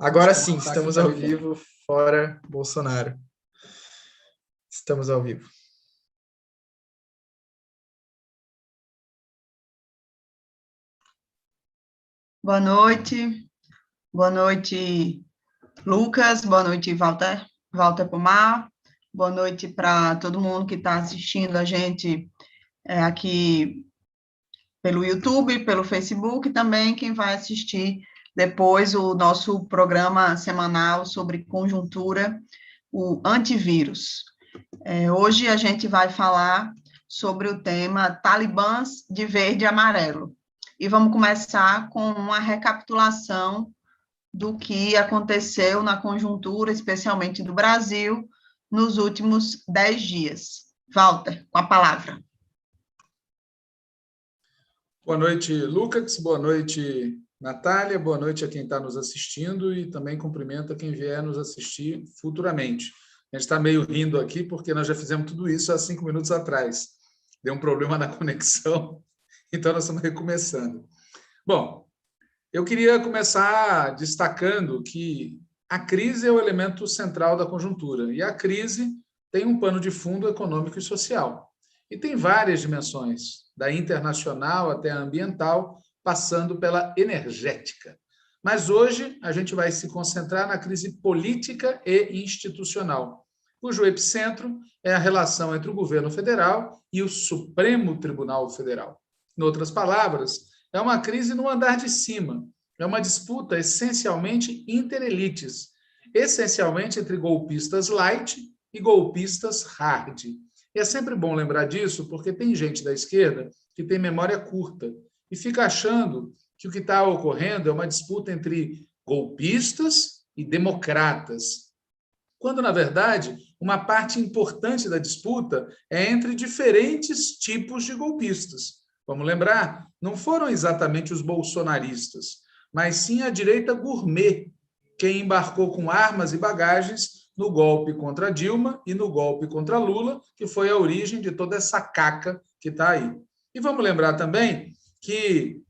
Agora sim, estamos ao vivo, fora Bolsonaro. Estamos ao vivo. Boa noite, Lucas, boa noite, Walter Pomar, boa noite para todo mundo que está assistindo a gente aqui pelo YouTube, pelo Facebook, e também quem vai assistir depois o nosso programa semanal sobre conjuntura, o antivírus. Hoje a gente vai falar sobre o tema Talibãs de verde e amarelo. E vamos começar com uma recapitulação do que aconteceu na conjuntura, especialmente do Brasil, nos últimos 10 dias. Walter, com a palavra. Boa noite, Lucas. Boa noite, Natália. Boa noite a quem está nos assistindo e também cumprimento a quem vier nos assistir futuramente. A gente está meio rindo aqui porque nós já fizemos tudo isso há 5 minutos atrás. Deu um problema na conexão, então nós estamos recomeçando. Bom, eu queria começar destacando que a crise é o elemento central da conjuntura e a crise tem um pano de fundo econômico e social. E tem várias dimensões, da internacional até a ambiental, passando pela energética. Mas hoje a gente vai se concentrar na crise política e institucional, cujo epicentro é a relação entre o governo federal e o Supremo Tribunal Federal. Em outras palavras, é uma crise no andar de cima, é uma disputa essencialmente interelites, essencialmente entre golpistas light e golpistas hard. E é sempre bom lembrar disso, porque tem gente da esquerda que tem memória curta e fica achando que o que está ocorrendo é uma disputa entre golpistas e democratas, quando, na verdade, uma parte importante da disputa é entre diferentes tipos de golpistas. Vamos lembrar, não foram exatamente os bolsonaristas, mas sim a direita gourmet, quem embarcou com armas e bagagens no golpe contra Dilma e no golpe contra Lula, que foi a origem de toda essa caca que está aí. E vamos lembrar também que,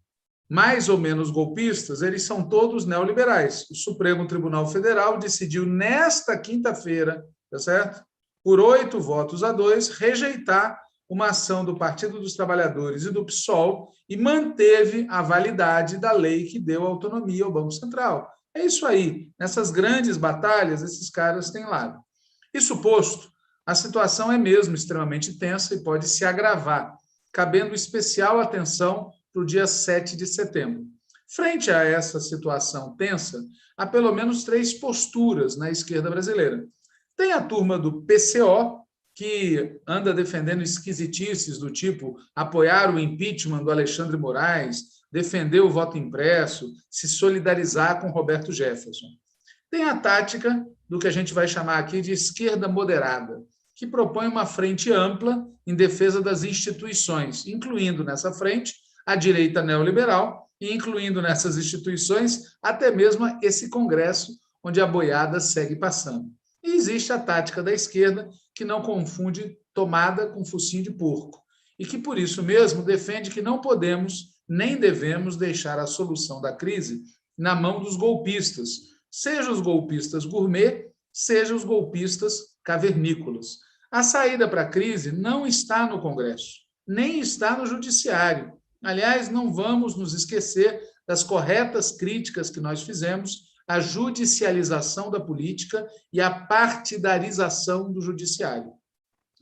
mais ou menos golpistas, eles são todos neoliberais. O Supremo Tribunal Federal decidiu nesta quinta-feira, tá certo? Por 8-2, rejeitar uma ação do Partido dos Trabalhadores e do PSOL e manteve a validade da lei que deu autonomia ao Banco Central. É isso aí. Nessas grandes batalhas, esses caras têm lado. Isso posto, a situação é mesmo extremamente tensa e pode se agravar, cabendo especial atenção para o dia 7 de setembro. Frente a essa situação tensa, há pelo menos 3 posturas na esquerda brasileira. Tem a turma do PCO, que anda defendendo esquisitices do tipo apoiar o impeachment do Alexandre Moraes, defender o voto impresso, se solidarizar com Roberto Jefferson. Tem a tática do que a gente vai chamar aqui de esquerda moderada, que propõe uma frente ampla em defesa das instituições, incluindo nessa frente a direita neoliberal e incluindo nessas instituições até mesmo esse Congresso, onde a boiada segue passando. E existe a tática da esquerda, que não confunde tomada com focinho de porco, e que, por isso mesmo, defende que não podemos nem devemos deixar a solução da crise na mão dos golpistas, seja os golpistas gourmet, seja os golpistas cavernícolas. A saída para a crise não está no Congresso, nem está no Judiciário. Aliás, não vamos nos esquecer das corretas críticas que nós fizemos à judicialização da política e à partidarização do judiciário.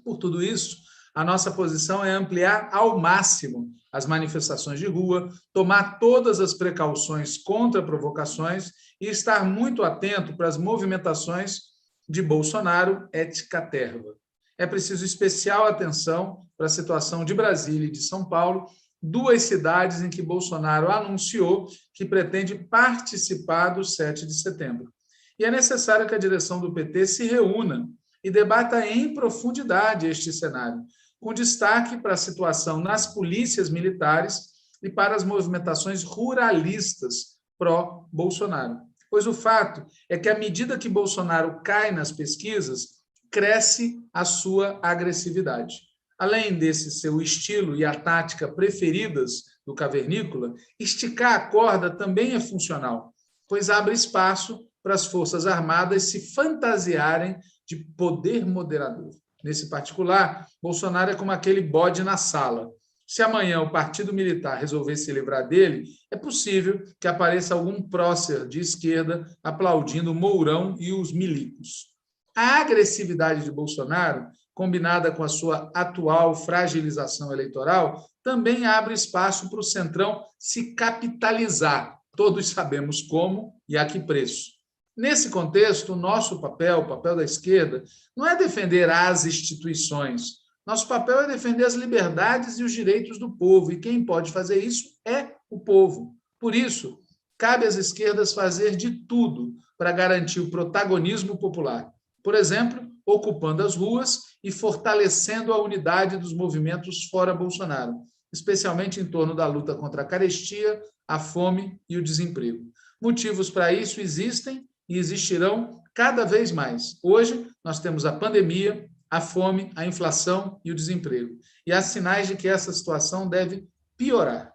Por tudo isso, a nossa posição é ampliar ao máximo as manifestações de rua, tomar todas as precauções contra provocações e estar muito atento para as movimentações de Bolsonaro et caterva. É preciso especial atenção para a situação de Brasília e de São Paulo, 2 cidades em que Bolsonaro anunciou que pretende participar do 7 de setembro. E é necessário que a direção do PT se reúna e debata em profundidade este cenário, com destaque para a situação nas polícias militares e para as movimentações ruralistas pró-Bolsonaro. Pois o fato é que, à medida que Bolsonaro cai nas pesquisas, cresce a sua agressividade. Além desse seu estilo e a tática preferidas do cavernícola, esticar a corda também é funcional, pois abre espaço para as Forças Armadas se fantasiarem de poder moderador. Nesse particular, Bolsonaro é como aquele bode na sala. Se amanhã o Partido Militar resolver se livrar dele, é possível que apareça algum prócer de esquerda aplaudindo Mourão e os milicos. A agressividade de Bolsonaro, combinada com a sua atual fragilização eleitoral, também abre espaço para o Centrão se capitalizar. Todos sabemos como e a que preço. Nesse contexto, o nosso papel, o papel da esquerda, não é defender as instituições. Nosso papel é defender as liberdades e os direitos do povo, e quem pode fazer isso é o povo. Por isso, cabe às esquerdas fazer de tudo para garantir o protagonismo popular. Por exemplo, ocupando as ruas e fortalecendo a unidade dos movimentos fora Bolsonaro, especialmente em torno da luta contra a carestia, a fome e o desemprego. Motivos para isso existem e existirão cada vez mais. Hoje, nós temos a pandemia, a fome, a inflação e o desemprego. E há sinais de que essa situação deve piorar.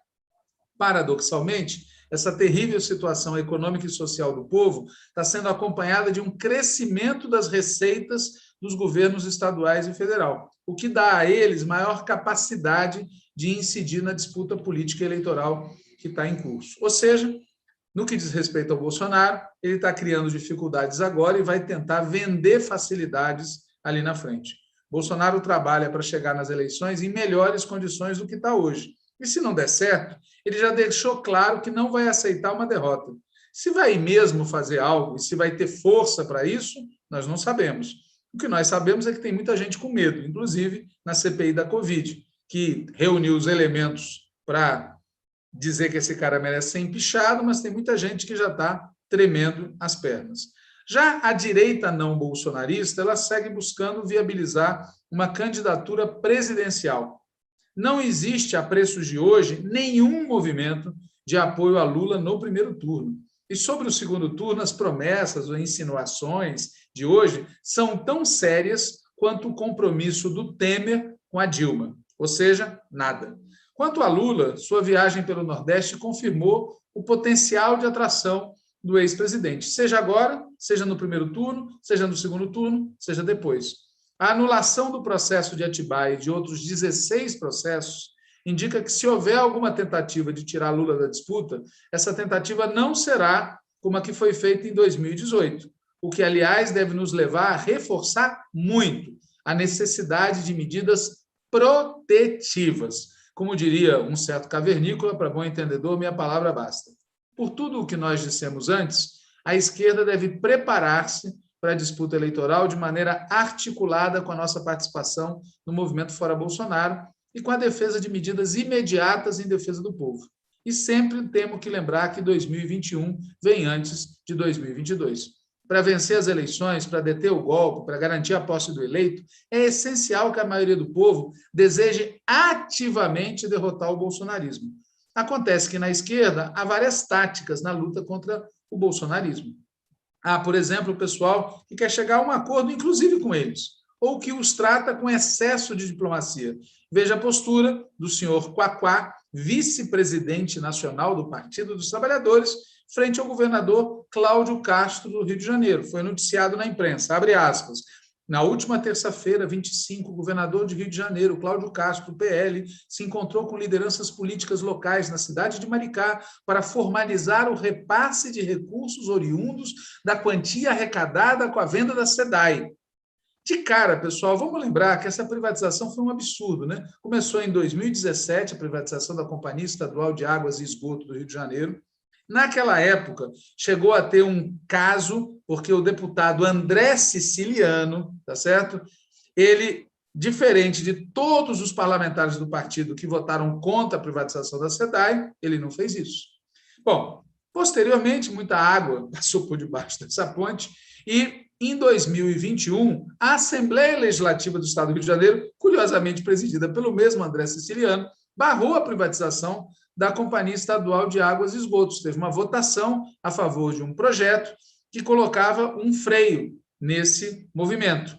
Paradoxalmente, essa terrível situação econômica e social do povo está sendo acompanhada de um crescimento das receitas dos governos estaduais e federal, o que dá a eles maior capacidade de incidir na disputa política e eleitoral que está em curso. Ou seja, no que diz respeito ao Bolsonaro, ele está criando dificuldades agora e vai tentar vender facilidades ali na frente. Bolsonaro trabalha para chegar nas eleições em melhores condições do que está hoje. E se não der certo, ele já deixou claro que não vai aceitar uma derrota. Se vai mesmo fazer algo e se vai ter força para isso, nós não sabemos. O que nós sabemos é que tem muita gente com medo, inclusive na CPI da Covid, que reuniu os elementos para dizer que esse cara merece ser empichado, mas tem muita gente que já está tremendo as pernas. Já a direita não bolsonarista, ela segue buscando viabilizar uma candidatura presidencial. Não existe, a preços de hoje, nenhum movimento de apoio a Lula no primeiro turno. E sobre o segundo turno, as promessas ou insinuações de hoje são tão sérias quanto o compromisso do Temer com a Dilma, ou seja, nada. Quanto a Lula, sua viagem pelo Nordeste confirmou o potencial de atração do ex-presidente, seja agora, seja no primeiro turno, seja no segundo turno, seja depois. A anulação do processo de Atibaia e de outros 16 processos indica que, se houver alguma tentativa de tirar Lula da disputa, essa tentativa não será como a que foi feita em 2018, o que, aliás, deve nos levar a reforçar muito a necessidade de medidas protetivas. Como diria um certo cavernícola, para bom entendedor, minha palavra basta. Por tudo o que nós dissemos antes, a esquerda deve preparar-se para a disputa eleitoral de maneira articulada com a nossa participação no movimento Fora Bolsonaro e com a defesa de medidas imediatas em defesa do povo. E sempre temos que lembrar que 2021 vem antes de 2022. Para vencer as eleições, para deter o golpe, para garantir a posse do eleito, é essencial que a maioria do povo deseje ativamente derrotar o bolsonarismo. Acontece que, na esquerda, há várias táticas na luta contra o bolsonarismo. Há, por exemplo, o pessoal que quer chegar a um acordo, inclusive com eles, ou que os trata com excesso de diplomacia. Veja a postura do senhor Quaquá, vice-presidente nacional do Partido dos Trabalhadores, frente ao governador Cláudio Castro, do Rio de Janeiro. Foi noticiado na imprensa, abre aspas. Na última terça-feira, 25, o governador de Rio de Janeiro, Cláudio Castro, do PL, se encontrou com lideranças políticas locais na cidade de Maricá para formalizar o repasse de recursos oriundos da quantia arrecadada com a venda da SEDAI. De cara, pessoal, vamos lembrar que essa privatização foi um absurdo, né? Começou em 2017, a privatização da Companhia Estadual de Águas e Esgoto do Rio de Janeiro. Naquela época, chegou a ter um caso, porque o deputado André Siciliano, tá certo? Ele, diferente de todos os parlamentares do partido que votaram contra a privatização da SEDAI, ele não fez isso. Bom, posteriormente, muita água passou por debaixo dessa ponte e, em 2021, a Assembleia Legislativa do Estado do Rio de Janeiro, curiosamente presidida pelo mesmo André Siciliano, barrou a privatização da Companhia Estadual de Águas e Esgotos. Teve uma votação a favor de um projeto que colocava um freio nesse movimento.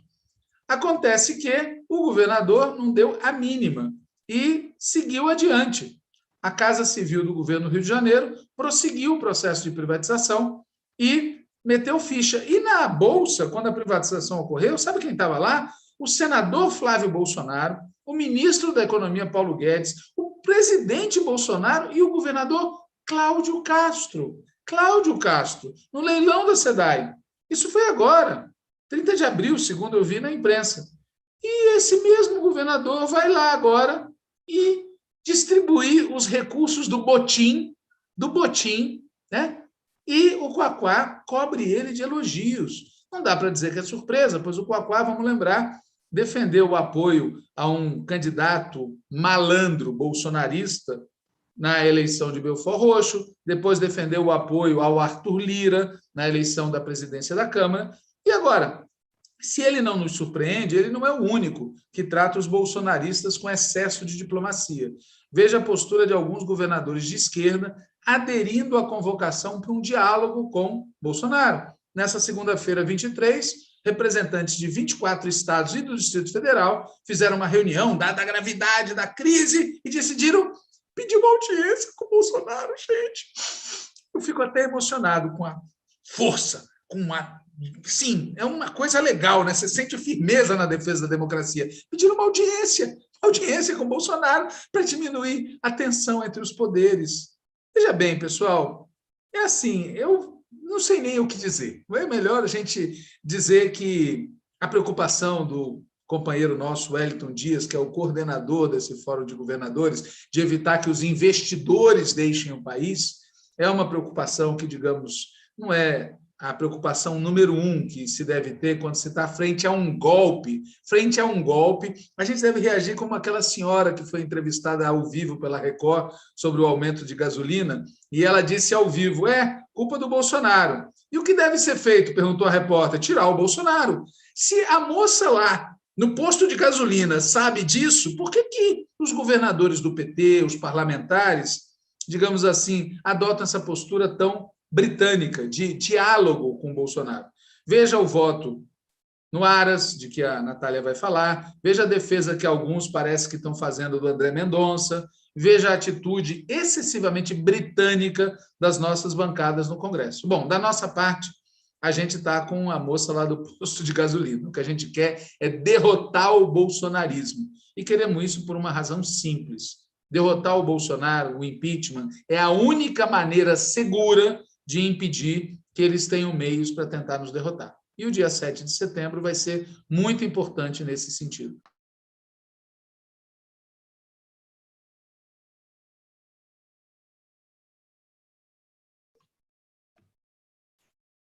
Acontece que o governador não deu a mínima e seguiu adiante. A Casa Civil do governo do Rio de Janeiro prosseguiu o processo de privatização e meteu ficha. E na Bolsa, quando a privatização ocorreu, sabe quem estava lá? O senador Flávio Bolsonaro, o ministro da Economia Paulo Guedes, o presidente Bolsonaro e o governador Cláudio Castro. Cláudio Castro, no leilão da SEDAI. Isso foi agora, 30 de abril, segundo eu vi na imprensa. E esse mesmo governador vai lá agora e distribuir os recursos do botim, né? E o Quaquá cobre ele de elogios. Não dá para dizer que é surpresa, pois o Quaquá, vamos lembrar, defendeu o apoio a um candidato malandro bolsonarista na eleição de Belford Roxo, depois defendeu o apoio ao Arthur Lira na eleição da presidência da Câmara. E agora, se ele não nos surpreende, ele não é o único que trata os bolsonaristas com excesso de diplomacia. Veja a postura de alguns governadores de esquerda aderindo à convocação para um diálogo com Bolsonaro. Nessa segunda-feira, 23, representantes de 24 estados e do Distrito Federal fizeram uma reunião, dada a gravidade da crise, e decidiram pedir uma audiência com o Bolsonaro, gente. Eu fico até emocionado com a força, com a... Sim, é uma coisa legal, né? Você sente firmeza na defesa da democracia. Pediram uma audiência com o Bolsonaro para diminuir a tensão entre os poderes. Veja bem, pessoal, é assim, eu não sei nem o que dizer. É melhor a gente dizer que a preocupação do companheiro nosso, Wellington Dias, que é o coordenador desse Fórum de Governadores, de evitar que os investidores deixem o país, é uma preocupação que, digamos, não é a preocupação número 1 que se deve ter quando se está frente a um golpe. Frente a um golpe, a gente deve reagir como aquela senhora que foi entrevistada ao vivo pela Record sobre o aumento de gasolina, e ela disse ao vivo, culpa do Bolsonaro. E o que deve ser feito? Perguntou a repórter. Tirar o Bolsonaro. Se a moça lá, no posto de gasolina, sabe disso, por que os governadores do PT, os parlamentares, digamos assim, adotam essa postura tão britânica de diálogo com o Bolsonaro? Veja o voto no Aras, de que a Natália vai falar, veja a defesa que alguns parece que estão fazendo do André Mendonça, veja a atitude excessivamente britânica das nossas bancadas no Congresso. Bom, da nossa parte, a gente está com a moça lá do posto de gasolina. O que a gente quer é derrotar o bolsonarismo. E queremos isso por uma razão simples. Derrotar o Bolsonaro, o impeachment, é a única maneira segura de impedir que eles tenham meios para tentar nos derrotar. E o dia 7 de setembro vai ser muito importante nesse sentido.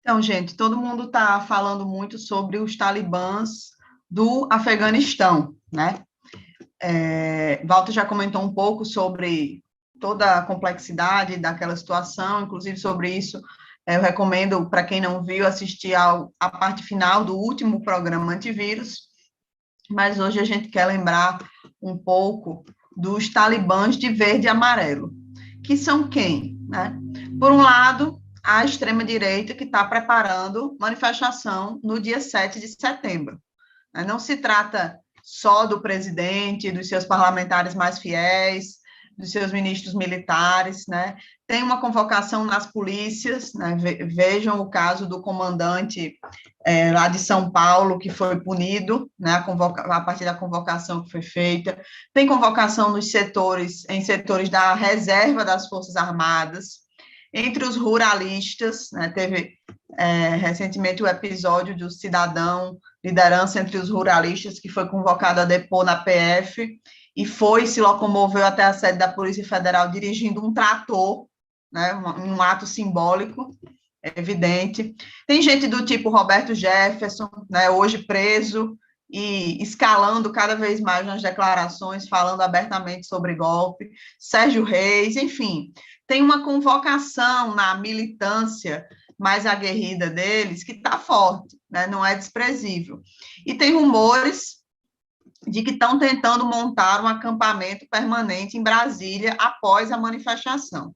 Então, gente, todo mundo está falando muito sobre os talibãs do Afeganistão, né? Walter já comentou um pouco sobre toda a complexidade daquela situação, inclusive sobre isso, eu recomendo, para quem não viu, assistir a parte final do último programa Antivírus, mas hoje a gente quer lembrar um pouco dos talibãs de verde e amarelo, que são quem, né? Por um lado, a extrema-direita que está preparando manifestação no dia 7 de setembro. Não se trata só do presidente, dos seus parlamentares mais fiéis, dos seus ministros militares, né? Tem uma convocação nas polícias, né? Vejam o caso do comandante lá de São Paulo, que foi punido, né? A partir da convocação que foi feita. Tem convocação nos setores, em setores da reserva das Forças Armadas, entre os ruralistas, né? Teve recentemente o episódio do cidadão, liderança entre os ruralistas, que foi convocado a depor na PF, e se locomoveu até a sede da Polícia Federal dirigindo um trator, né, um ato simbólico, evidente. Tem gente do tipo Roberto Jefferson, né, hoje preso e escalando cada vez mais nas declarações, falando abertamente sobre golpe. Sérgio Reis, enfim, tem uma convocação na militância mais aguerrida deles que está forte, né, não é desprezível. E tem rumores de que estão tentando montar um acampamento permanente em Brasília após a manifestação.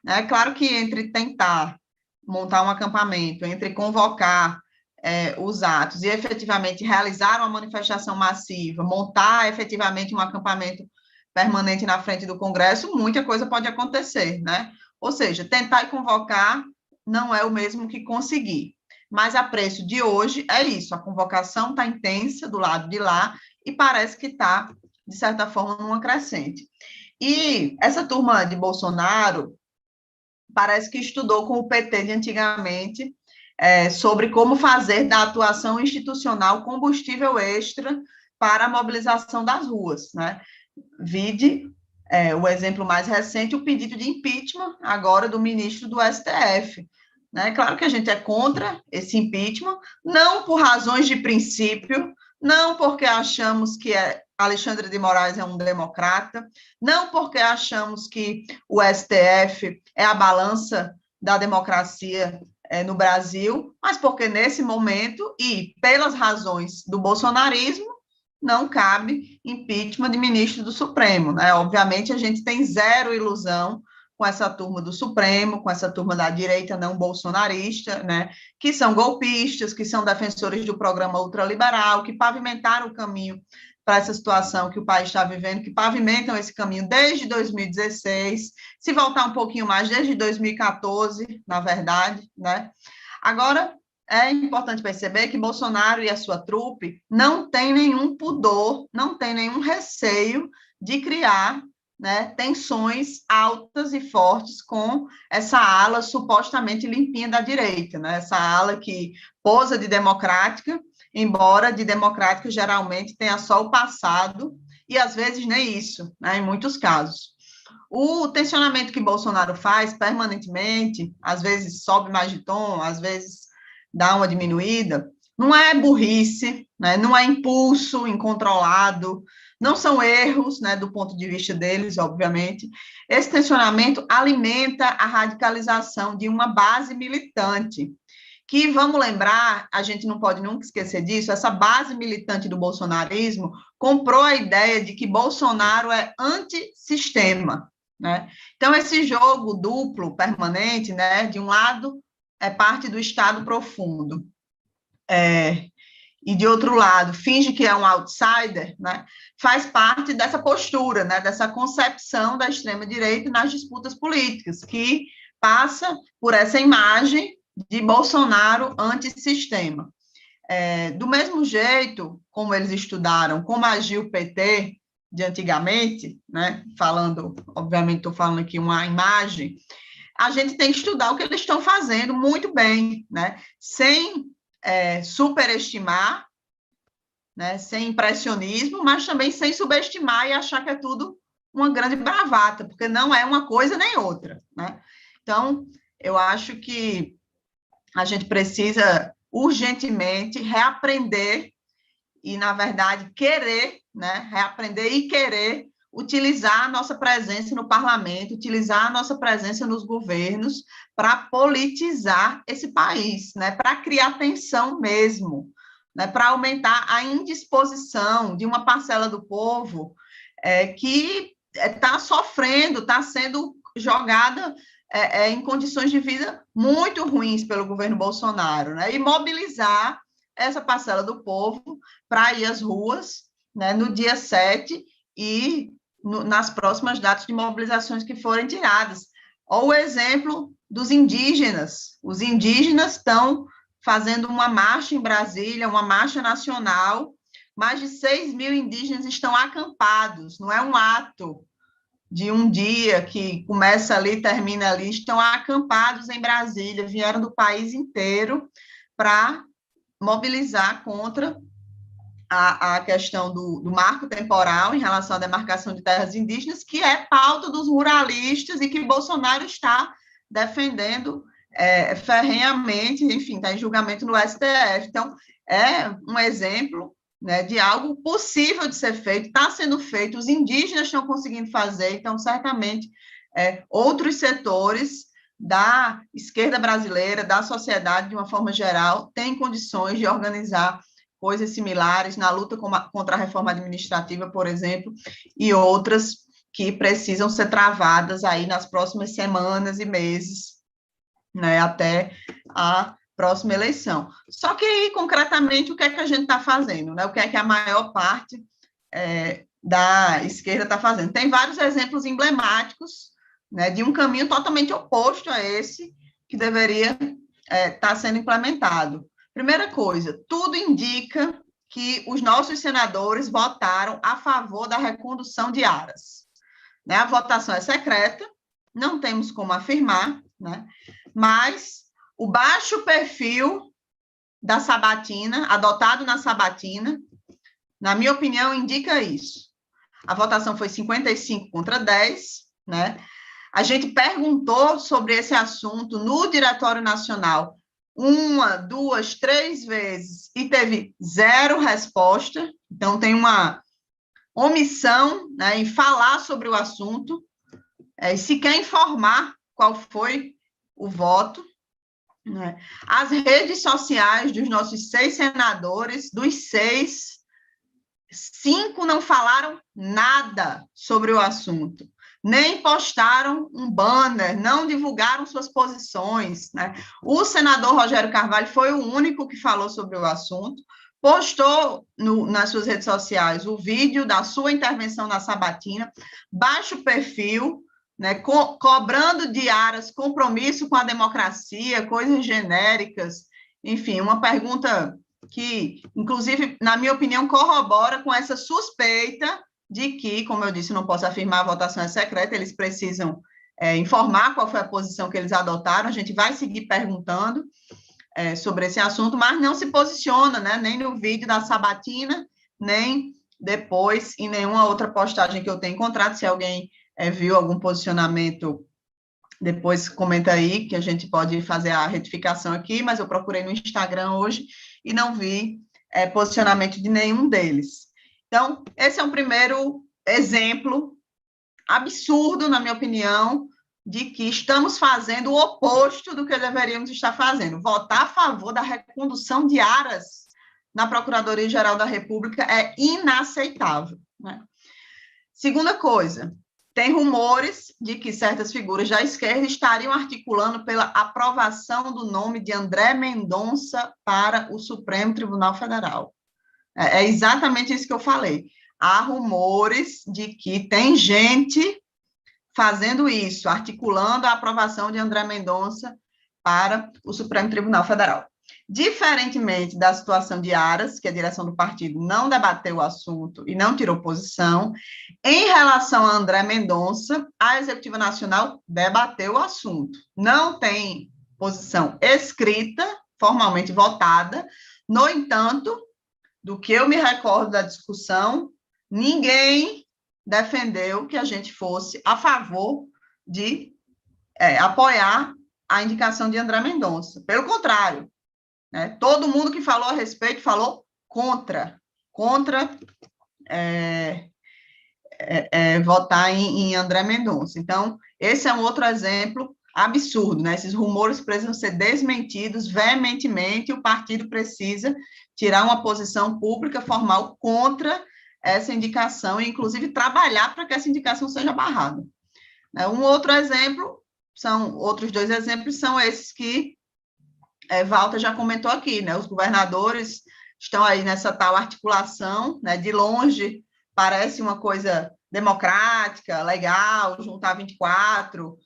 É claro que entre tentar montar um acampamento, entre convocar os atos e efetivamente realizar uma manifestação massiva, montar efetivamente um acampamento permanente na frente do Congresso, muita coisa pode acontecer, né? Ou seja, tentar e convocar não é o mesmo que conseguir. Mas a preço de hoje é isso, a convocação está intensa do lado de lá e parece que está, de certa forma, numa crescente. E essa turma de Bolsonaro parece que estudou com o PT de antigamente sobre como fazer da atuação institucional combustível extra para a mobilização das ruas, né? Vide o exemplo mais recente, o pedido de impeachment agora do ministro do STF. Né? Claro que a gente é contra esse impeachment, não por razões de princípio, não porque achamos que Alexandre de Moraes é um democrata, não porque achamos que o STF é a balança da democracia no Brasil, mas porque nesse momento e pelas razões do bolsonarismo, não cabe impeachment de ministro do Supremo. Né? Obviamente, a gente tem zero ilusão com essa turma do Supremo, com essa turma da direita não bolsonarista, né, que são golpistas, que são defensores do programa ultraliberal, que pavimentaram o caminho para essa situação que o país está vivendo, que pavimentam esse caminho desde 2016, se voltar um pouquinho mais, desde 2014, na verdade, né? Agora, é importante perceber que Bolsonaro e a sua trupe não têm nenhum pudor, não têm nenhum receio de criar, né, tensões altas e fortes com essa ala supostamente limpinha da direita, né, essa ala que posa de democrática, embora de democrática geralmente tenha só o passado, e às vezes nem isso, né, em muitos casos. O tensionamento que Bolsonaro faz permanentemente, às vezes sobe mais de tom, às vezes dá uma diminuída, não é burrice, né, não é impulso incontrolado, não são erros, né, do ponto de vista deles, obviamente. Esse tensionamento alimenta a radicalização de uma base militante, que, vamos lembrar, a gente não pode nunca esquecer disso, essa base militante do bolsonarismo comprou a ideia de que Bolsonaro é antissistema, né? Então, esse jogo duplo, permanente, né, de um lado é parte do Estado profundo, e de outro lado, finge que é um outsider, né, faz parte dessa postura, né, dessa concepção da extrema-direita nas disputas políticas, que passa por essa imagem de Bolsonaro antissistema. Do mesmo jeito, como eles estudaram, como agiu o PT de antigamente, né, falando, obviamente estou falando aqui uma imagem, a gente tem que estudar o que eles estão fazendo muito bem, né, sem superestimar, né, sem impressionismo, mas também sem subestimar e achar que é tudo uma grande bravata, porque não é uma coisa nem outra, né? Então, eu acho que a gente precisa urgentemente reaprender e, na verdade, querer, né, reaprender e querer utilizar a nossa presença no parlamento, utilizar a nossa presença nos governos para politizar esse país, né, para criar tensão mesmo, né, para aumentar a indisposição de uma parcela do povo que está sofrendo, está sendo jogada em condições de vida muito ruins pelo governo Bolsonaro, né, e mobilizar essa parcela do povo para ir às ruas, né, no dia 7 e nas próximas datas de mobilizações que forem tiradas. Ou o exemplo dos indígenas. Os indígenas estão fazendo uma marcha em Brasília, uma marcha nacional, mais de 6 mil indígenas estão acampados, não é um ato de um dia que começa ali, termina ali, estão acampados em Brasília, vieram do país inteiro para mobilizar contra a questão do marco temporal em relação à demarcação de terras indígenas, que é pauta dos ruralistas e que Bolsonaro está defendendo ferrenhamente, enfim, está em julgamento no STF. Então, é um exemplo, né, de algo possível de ser feito, está sendo feito, os indígenas estão conseguindo fazer, então, certamente, outros setores da esquerda brasileira, da sociedade, de uma forma geral, têm condições de organizar coisas similares na luta contra a reforma administrativa, por exemplo, e outras que precisam ser travadas aí nas próximas semanas e meses, né, até a próxima eleição. Só que aí, concretamente, o que é que a gente está fazendo, né? O que é que a maior parte da esquerda está fazendo? Tem vários exemplos emblemáticos, né, de um caminho totalmente oposto a esse que deveria estar sendo implementado. Primeira coisa, tudo indica que os nossos senadores votaram a favor da recondução de Aras. Né? A votação é secreta, não temos como afirmar, né? Mas o baixo perfil da sabatina, adotado na sabatina, na minha opinião, indica isso. A votação foi 55 contra 10, né? A gente perguntou sobre esse assunto no Diretório Nacional 1, 2, 3 vezes e teve 0 resposta. Então, tem uma omissão, né, em falar sobre o assunto, e se quer informar qual foi o voto. Né? As redes sociais dos nossos 6 senadores, dos 6, 5 não falaram nada sobre o assunto, nem postaram um banner, não divulgaram suas posições. Né? O senador Rogério Carvalho foi o único que falou sobre o assunto, postou nas suas redes sociais o vídeo da sua intervenção na sabatina, baixo perfil, né, cobrando de Aras compromisso com a democracia, coisas genéricas, enfim, uma pergunta que, inclusive, na minha opinião, corrobora com essa suspeita de que, como eu disse, não posso afirmar, a votação é secreta, eles precisam informar qual foi a posição que eles adotaram, a gente vai seguir perguntando sobre esse assunto, mas não se posiciona, né, nem no vídeo da sabatina, nem depois em nenhuma outra postagem que eu tenha encontrado. Se alguém viu algum posicionamento, depois comenta aí, que a gente pode fazer a retificação aqui, mas eu procurei no Instagram hoje e não vi posicionamento de nenhum deles. Então, esse é um primeiro exemplo absurdo, na minha opinião, de que estamos fazendo o oposto do que deveríamos estar fazendo. Votar a favor da recondução de Aras na Procuradoria-Geral da República é inaceitável. Né? Segunda coisa, tem rumores de que certas figuras da esquerda estariam articulando pela aprovação do nome de André Mendonça para o Supremo Tribunal Federal. É exatamente isso que eu falei. Há rumores de que tem gente fazendo isso, articulando a aprovação de André Mendonça para o Supremo Tribunal Federal. Diferentemente da situação de Aras, que a direção do partido não debateu o assunto e não tirou posição, em relação a André Mendonça, a Executiva Nacional debateu o assunto. Não tem posição escrita, formalmente votada. No entanto, do que eu me recordo da discussão, ninguém defendeu que a gente fosse a favor de apoiar a indicação de André Mendonça. Pelo contrário, né, todo mundo que falou a respeito falou contra votar em André Mendonça. Então, esse é um outro exemplo absurdo, né? Esses rumores precisam ser desmentidos veementemente, e o partido precisa tirar uma posição pública formal contra essa indicação, e inclusive trabalhar para que essa indicação seja barrada. Um outro exemplo, outros 2 exemplos são esses que Walter já comentou aqui, né? Os governadores estão aí nessa tal articulação, né? De longe parece uma coisa democrática, legal, juntar 24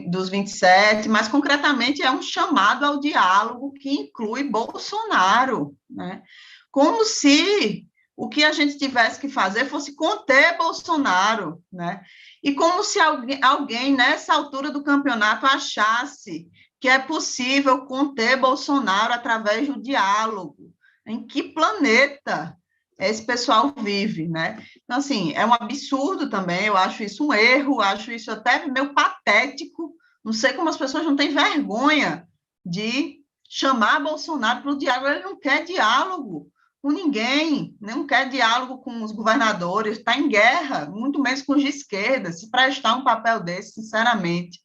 dos 27, mas concretamente é um chamado ao diálogo que inclui Bolsonaro, né? Como se o que a gente tivesse que fazer fosse conter Bolsonaro, né? E como se alguém nessa altura do campeonato achasse que é possível conter Bolsonaro através do diálogo. Em que planeta esse pessoal vive, né? Então, assim, é um absurdo também, eu acho isso um erro, acho isso até meio patético, não sei como as pessoas não têm vergonha de chamar Bolsonaro para o diálogo. Ele não quer diálogo com ninguém, não quer diálogo com os governadores, está em guerra, muito menos com os de esquerda. Se prestar um papel desse, sinceramente,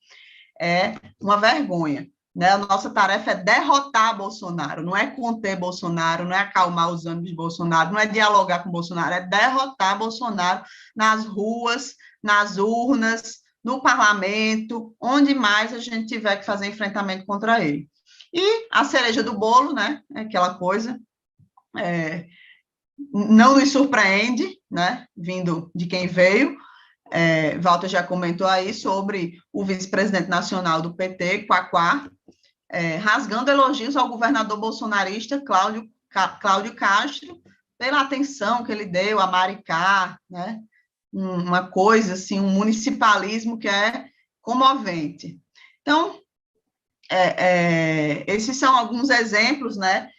é uma vergonha. Né? A nossa tarefa é derrotar Bolsonaro, não é conter Bolsonaro, não é acalmar os ânimos de Bolsonaro, não é dialogar com Bolsonaro, é derrotar Bolsonaro nas ruas, nas urnas, no parlamento, onde mais a gente tiver que fazer enfrentamento contra ele. E a cereja do bolo, né? Aquela coisa, não nos surpreende, né? Vindo de quem veio, Walter já comentou aí sobre o vice-presidente nacional do PT, Quaquá, rasgando elogios ao governador bolsonarista Cláudio Castro, pela atenção que ele deu a Maricá, né? Uma coisa, assim, um municipalismo que é comovente. Então, esses são alguns exemplos, né?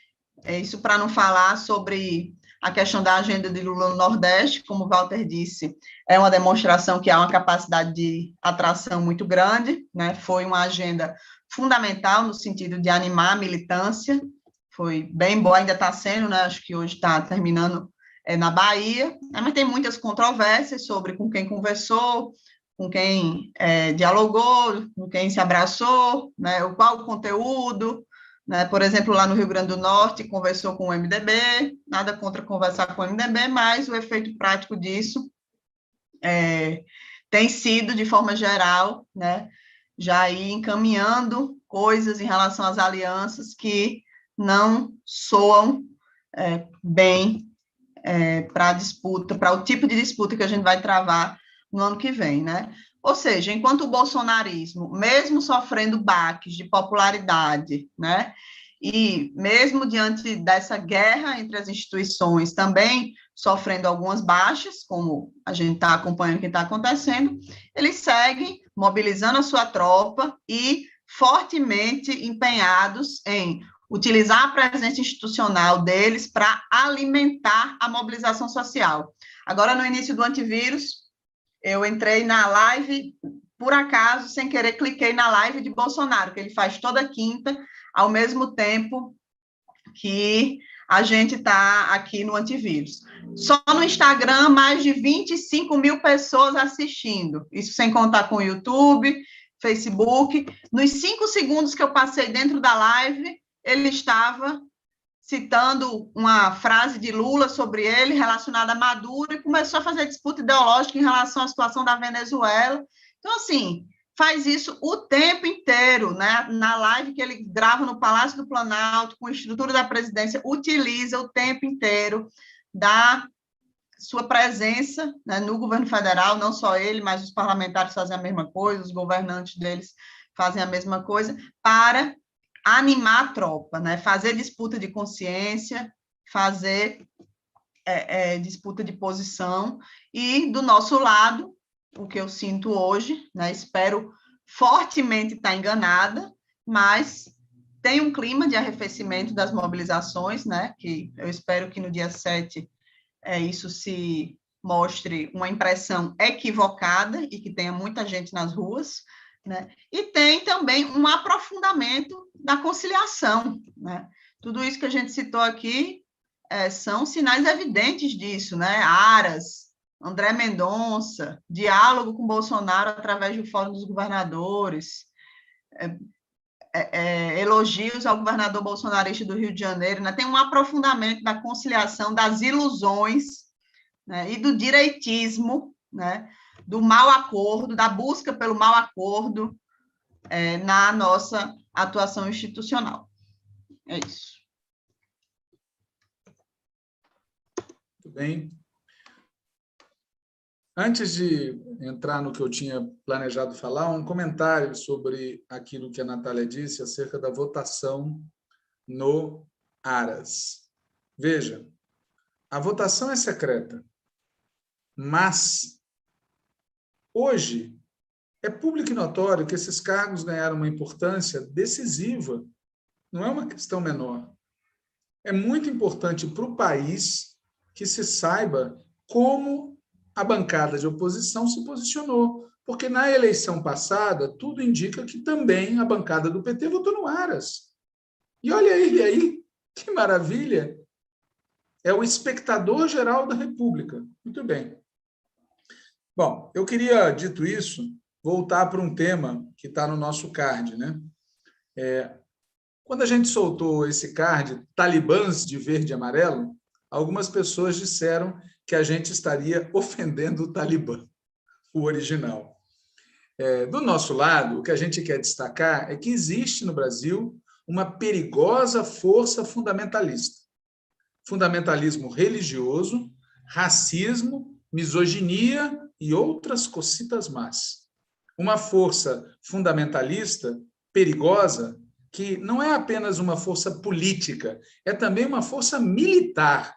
Isso para não falar sobre a questão da agenda de Lula no Nordeste, como o Walter disse, é uma demonstração que há uma capacidade de atração muito grande, né? Foi uma agenda fundamental no sentido de animar a militância, foi bem boa, ainda está sendo, né? Acho que hoje está terminando na Bahia, né? Mas tem muitas controvérsias sobre com quem conversou, com quem dialogou, com quem se abraçou, né? Qual o conteúdo, né? Por exemplo, lá no Rio Grande do Norte, conversou com o MDB, nada contra conversar com o MDB, mas o efeito prático disso tem sido, de forma geral, né, já ir encaminhando coisas em relação às alianças que não soam bem para a disputa, para o tipo de disputa que a gente vai travar no ano que vem, né? Ou seja, enquanto o bolsonarismo, mesmo sofrendo baques de popularidade, né, e mesmo diante dessa guerra entre as instituições, também sofrendo algumas baixas, como a gente está acompanhando o que está acontecendo, eles seguem mobilizando a sua tropa e fortemente empenhados em utilizar a presença institucional deles para alimentar a mobilização social. Agora, no início do antivírus, eu entrei na live, por acaso, sem querer, cliquei na live de Bolsonaro, que ele faz toda quinta, ao mesmo tempo que a gente está aqui no antivírus. Só no Instagram, mais de 25 mil pessoas assistindo, isso sem contar com o YouTube, Facebook. Nos 5 segundos que eu passei dentro da live, ele estava citando uma frase de Lula sobre ele, relacionada a Maduro, e começou a fazer disputa ideológica em relação à situação da Venezuela. Então, assim, faz isso o tempo inteiro, né? Na live que ele grava no Palácio do Planalto, com a estrutura da presidência, utiliza o tempo inteiro da sua presença, né, no governo federal, não só ele, mas os parlamentares fazem a mesma coisa, os governantes deles fazem a mesma coisa, para animar a tropa, né? Fazer disputa de consciência, fazer disputa de posição, e do nosso lado, o que eu sinto hoje, né? Espero fortemente estar enganada, mas tem um clima de arrefecimento das mobilizações, né? Que eu espero que no dia 7 isso se mostre uma impressão equivocada e que tenha muita gente nas ruas, né? E tem também um aprofundamento da conciliação, né? Tudo isso que a gente citou aqui são sinais evidentes disso, né? Aras, André Mendonça, diálogo com Bolsonaro através do Fórum dos Governadores, elogios ao governador bolsonarista do Rio de Janeiro, né? Tem um aprofundamento da conciliação, das ilusões, né? E do direitismo, né? Do mau acordo, da busca pelo mau acordo na nossa atuação institucional. É isso. Muito bem. Antes de entrar no que eu tinha planejado falar, um comentário sobre aquilo que a Natália disse acerca da votação no Aras. Veja, a votação é secreta, mas hoje é público e notório que esses cargos ganharam uma importância decisiva, não é uma questão menor. É muito importante para o país que se saiba como a bancada de oposição se posicionou, porque na eleição passada tudo indica que também a bancada do PT votou no Aras. E olha ele aí, que maravilha! É o espectador geral da República. Muito bem. Bom, eu queria, dito isso, voltar para um tema que está no nosso card, né? Quando a gente soltou esse card, Talibãs de verde e amarelo, algumas pessoas disseram que a gente estaria ofendendo o Talibã, o original. Do nosso lado, o que a gente quer destacar é que existe no Brasil uma perigosa força fundamentalista. Fundamentalismo religioso, racismo, misoginia e outras cocitas más. Uma força fundamentalista, perigosa, que não é apenas uma força política, é também uma força militar,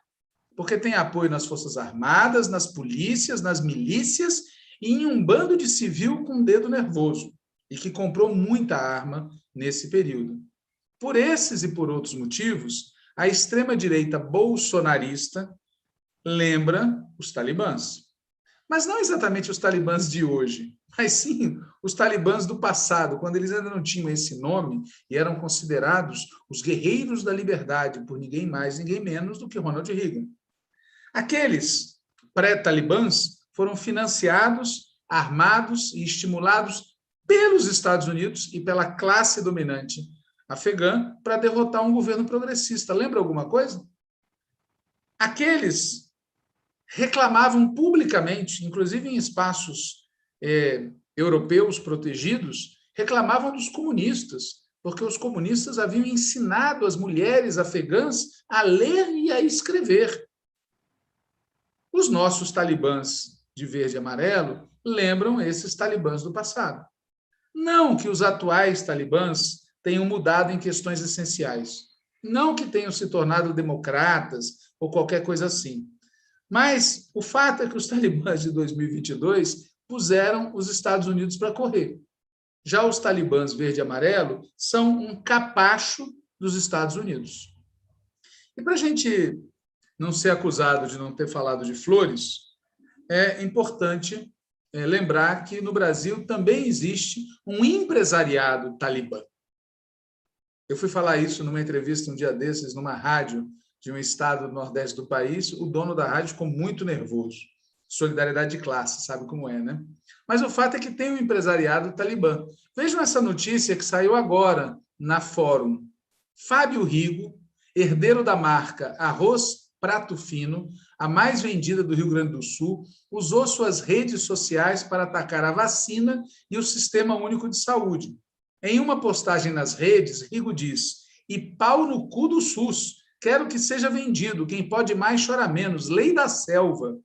porque tem apoio nas Forças Armadas, nas polícias, nas milícias e em um bando de civil com dedo nervoso, e que comprou muita arma nesse período. Por esses e por outros motivos, a extrema-direita bolsonarista lembra os talibãs. Mas não exatamente os talibãs de hoje, mas sim os talibãs do passado, quando eles ainda não tinham esse nome e eram considerados os guerreiros da liberdade por ninguém mais, ninguém menos do que Ronald Reagan. Aqueles pré-talibãs foram financiados, armados e estimulados pelos Estados Unidos e pela classe dominante afegã para derrotar um governo progressista. Lembra alguma coisa? Aqueles reclamavam publicamente, inclusive em espaços europeus protegidos, reclamavam dos comunistas, porque os comunistas haviam ensinado as mulheres afegãs a ler e a escrever. Os nossos talibãs de verde e amarelo lembram esses talibãs do passado. Não que os atuais talibãs tenham mudado em questões essenciais. Não que tenham se tornado democratas ou qualquer coisa assim. Mas o fato é que os talibãs de 2022 puseram os Estados Unidos para correr. Já os talibãs verde e amarelo são um capacho dos Estados Unidos. E para a gente não ser acusado de não ter falado de flores, é importante lembrar que no Brasil também existe um empresariado talibã. Eu fui falar isso numa entrevista um dia desses, numa rádio de um estado do Nordeste do país. O dono da rádio ficou muito nervoso. Solidariedade de classe, sabe como é, né? Mas o fato é que tem um empresariado talibã. Vejam essa notícia que saiu agora na Fórum. Fábio Rigo, herdeiro da marca Arroz Prato Fino, a mais vendida do Rio Grande do Sul, usou suas redes sociais para atacar a vacina e o Sistema Único de Saúde. Em uma postagem nas redes, Rigo diz: "E pau no cu do SUS, quero que seja vendido, quem pode mais chora menos, lei da selva."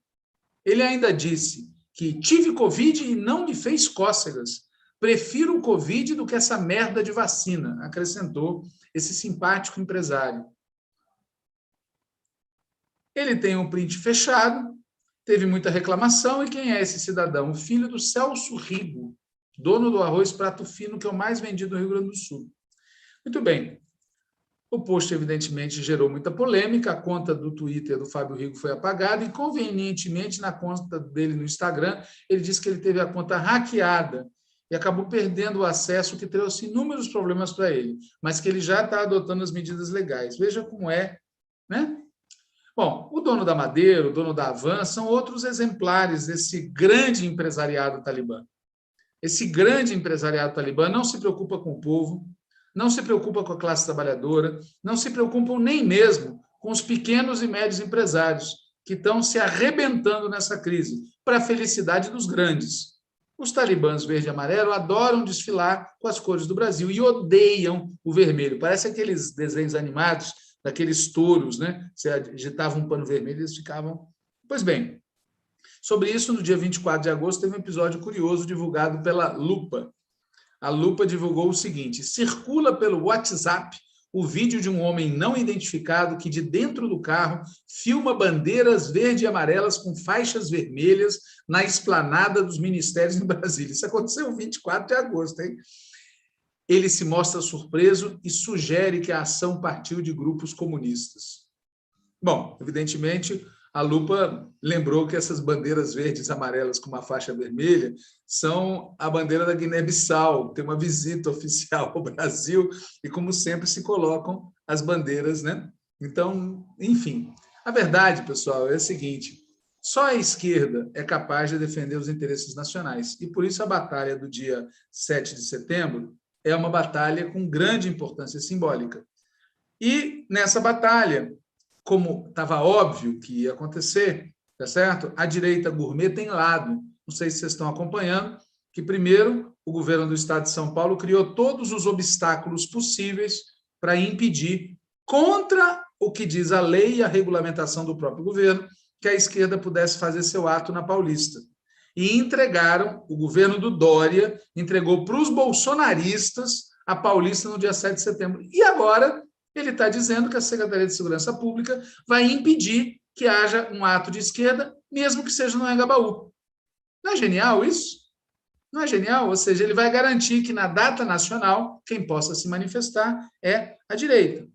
Ele ainda disse que tive Covid e não me fez cócegas. Prefiro o Covid do que essa merda de vacina, acrescentou esse simpático empresário. Ele tem um print fechado, teve muita reclamação, e quem é esse cidadão? O filho do Celso Rigo, dono do Arroz Prato Fino, que é o mais vendido no Rio Grande do Sul. Muito bem. O post, evidentemente, gerou muita polêmica, a conta do Twitter do Fábio Rigo foi apagada e, convenientemente, na conta dele no Instagram, ele disse que ele teve a conta hackeada e acabou perdendo o acesso, que trouxe inúmeros problemas para ele, mas que ele já está adotando as medidas legais. Veja como é, né? Bom, o dono da Madeira, o dono da Havan, são outros exemplares desse grande empresariado talibã. Esse grande empresariado talibã não se preocupa com o povo, não se preocupa com a classe trabalhadora, não se preocupam nem mesmo com os pequenos e médios empresários que estão se arrebentando nessa crise, para a felicidade dos grandes. Os talibãs verde e amarelo adoram desfilar com as cores do Brasil e odeiam o vermelho. Parece aqueles desenhos animados daqueles touros, né? Você agitava um pano vermelho e eles ficavam... Pois bem, sobre isso, no dia 24 de agosto, teve um episódio curioso divulgado pela Lupa. A Lupa divulgou o seguinte: circula pelo WhatsApp o vídeo de um homem não identificado que, de dentro do carro, filma bandeiras verde e amarelas com faixas vermelhas na esplanada dos ministérios em Brasília. Isso aconteceu no 24 de agosto, hein? Ele se mostra surpreso e sugere que a ação partiu de grupos comunistas. Bom, evidentemente, a Lupa lembrou que essas bandeiras verdes e amarelas com uma faixa vermelha são a bandeira da Guiné-Bissau, tem uma visita oficial ao Brasil e, como sempre, se colocam as bandeiras, né? Então, enfim, a verdade, pessoal, é a seguinte: só a esquerda é capaz de defender os interesses nacionais e, por isso, a batalha do dia 7 de setembro é uma batalha com grande importância simbólica. E, nessa batalha, como estava óbvio que ia acontecer, tá certo? A direita gourmet tem lado. Não sei se vocês estão acompanhando, que primeiro o governo do estado de São Paulo criou todos os obstáculos possíveis para impedir, contra o que diz a lei e a regulamentação do próprio governo, que a esquerda pudesse fazer seu ato na Paulista. e entregaram, o governo do Dória entregou para os bolsonaristas a Paulista no dia 7 de setembro. E agora ele está dizendo que a Secretaria de Segurança Pública vai impedir que haja um ato de esquerda, mesmo que seja no Anhangabaú. Não é genial isso? Não é genial? Ou seja, ele vai garantir que na data nacional, quem possa se manifestar é a direita,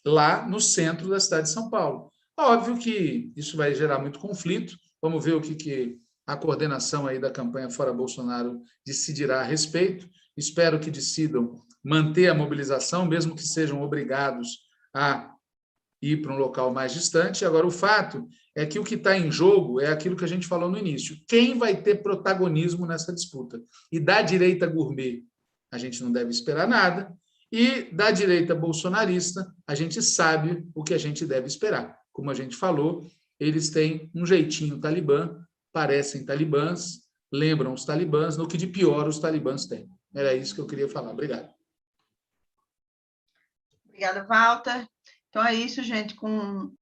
lá no centro da cidade de São Paulo. Óbvio que isso vai gerar muito conflito. Vamos ver o que a coordenação aí da campanha Fora Bolsonaro decidirá a respeito. Espero que decidam manter a mobilização, mesmo que sejam obrigados a ir para um local mais distante. Agora, o fato é que o que está em jogo é aquilo que a gente falou no início. Quem vai ter protagonismo nessa disputa? E da direita gourmet, a gente não deve esperar nada. E da direita bolsonarista, a gente sabe o que a gente deve esperar. Como a gente falou, eles têm um jeitinho talibã, parecem talibãs, lembram os talibãs, no que de pior os talibãs têm. Era isso que eu queria falar. Obrigado. Obrigada, Walter. Então é isso, gente. Com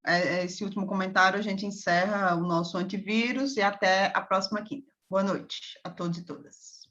esse último comentário, a gente encerra o nosso antivírus e até a próxima quinta. Boa noite a todos e todas.